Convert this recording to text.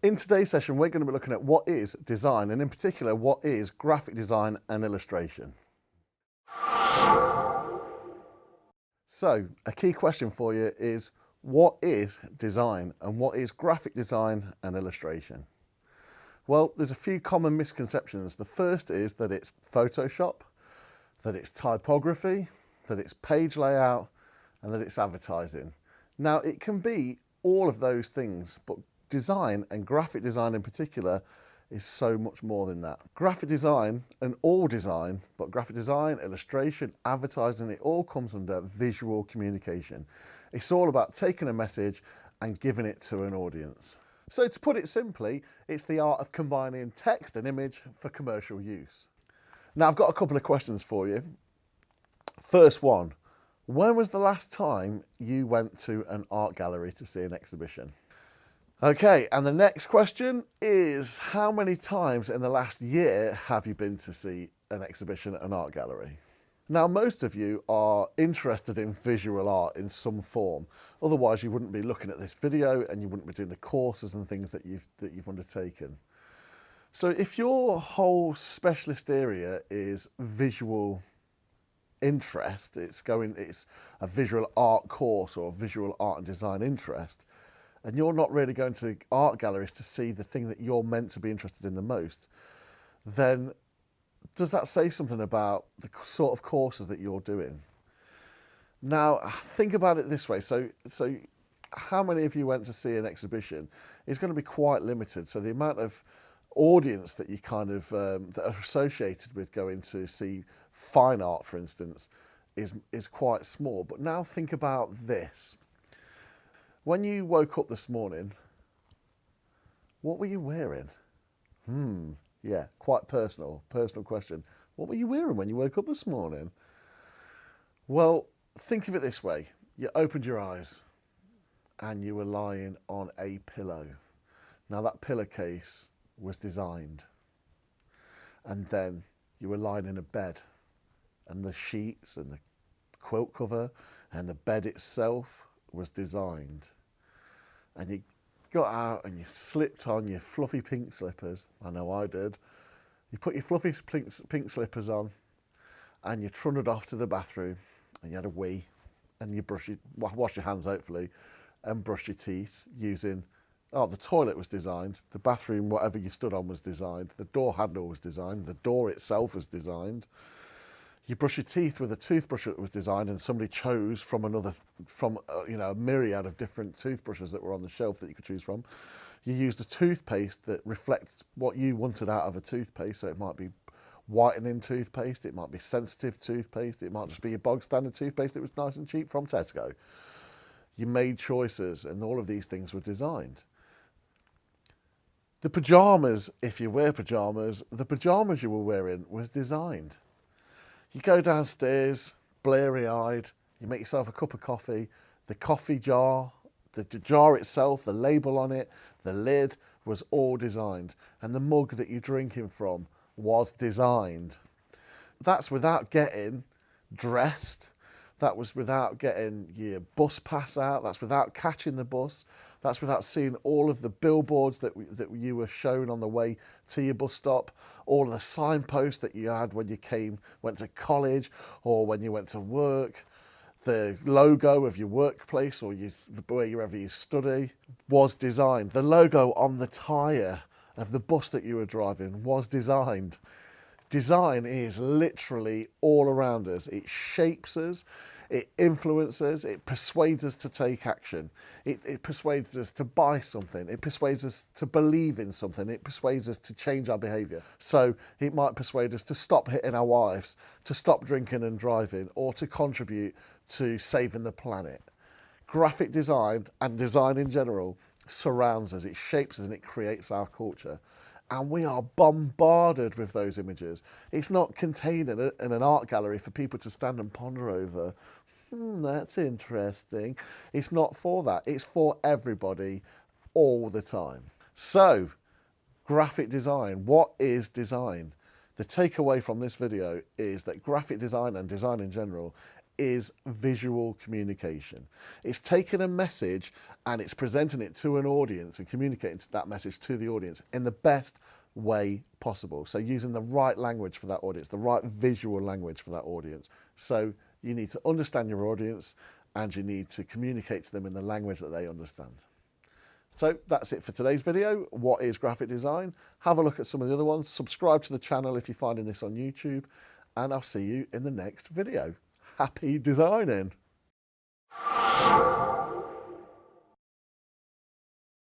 In today's session, we're going to be looking at what is design, and in particular, what is graphic design and illustration. So, a key question for you is, what is design and what is graphic design and illustration? Well, there's a few common misconceptions. The first is that it's Photoshop, that it's typography, that it's page layout, and that it's advertising. Now, it can be all of those things, but design, and graphic design in particular, is so much more than that. Graphic design and all design, but graphic design, illustration, advertising, it all comes under visual communication. It's all about taking a message and giving it to an audience. So to put it simply, it's the art of combining text and image for commercial use. Now I've got a couple of questions for you. First one, when was the last time you went to an art gallery to see an exhibition? Okay, and the next question is, how many times in the last year have you been to see an exhibition at an art gallery? Now, most of you are interested in visual art in some form. Otherwise, you wouldn't be looking at this video and you wouldn't be doing the courses and things that you've undertaken. So if your whole specialist area is visual interest, it's a visual art course or a visual art and design interest, and you're not really going to art galleries to see the thing that you're meant to be interested in the most, then does that say something about the sort of courses that you're doing? Now, think about it this way. So how many of you went to see an exhibition is going to be quite limited. So the amount of audience that you that are associated with going to see fine art, for instance, is quite small. But now think about this. When you woke up this morning, what were you wearing? Yeah, quite personal question. What were you wearing when you woke up this morning? Well, think of it this way. You opened your eyes and you were lying on a pillow. Now that pillowcase was designed. And then you were lying in a bed, and the sheets and the quilt cover and the bed itself was designed. And you got out and you slipped on your fluffy pink slippers. I know I did. You put your fluffy pink slippers on and you trundled off to the bathroom and you had a wee and you wash your hands hopefully and brush your teeth using, the toilet was designed, the bathroom, whatever you stood on was designed, the door handle was designed, the door itself was designed. You brush your teeth with a toothbrush that was designed and somebody chose from a myriad of different toothbrushes that were on the shelf that you could choose from. You used a toothpaste that reflects what you wanted out of a toothpaste. So it might be whitening toothpaste, it might be sensitive toothpaste, it might just be your bog standard toothpaste that was nice and cheap from Tesco. You made choices and all of these things were designed. The pyjamas, if you wear pyjamas, the pyjamas you were wearing was designed. You go downstairs, bleary-eyed, you make yourself a cup of coffee, the coffee jar, the jar itself, the label on it, the lid was all designed. And the mug that you're drinking from was designed. That's without getting dressed. That was without getting your bus pass out. That's without catching the bus. That's without seeing all of the billboards that you were shown on the way to your bus stop, all of the signposts that you had when you went to college or when you went to work. The logo of your workplace or wherever you study was designed. The logo on the tyre of the bus that you were driving was designed. Design is literally all around us. It shapes us, it influences, it persuades us to take action. It persuades us to buy something. It persuades us to believe in something. It persuades us to change our behaviour. So it might persuade us to stop hitting our wives, to stop drinking and driving, or to contribute to saving the planet. Graphic design and design in general surrounds us. It shapes us and it creates our culture. And we are bombarded with those images. It's not contained in an art gallery for people to stand and ponder over. That's interesting. It's not for that. It's for everybody all the time. So, graphic design. What is design? The takeaway from this video is that graphic design and design in general is visual communication. It's taking a message and it's presenting it to an audience and communicating that message to the audience in the best way possible. So using the right language for that audience, the right visual language for that audience. So you need to understand your audience and you need to communicate to them in the language that they understand. So that's it for today's video. What is graphic design? Have a look at some of the other ones. Subscribe to the channel if you're finding this on YouTube, and I'll see you in the next video. Happy designing!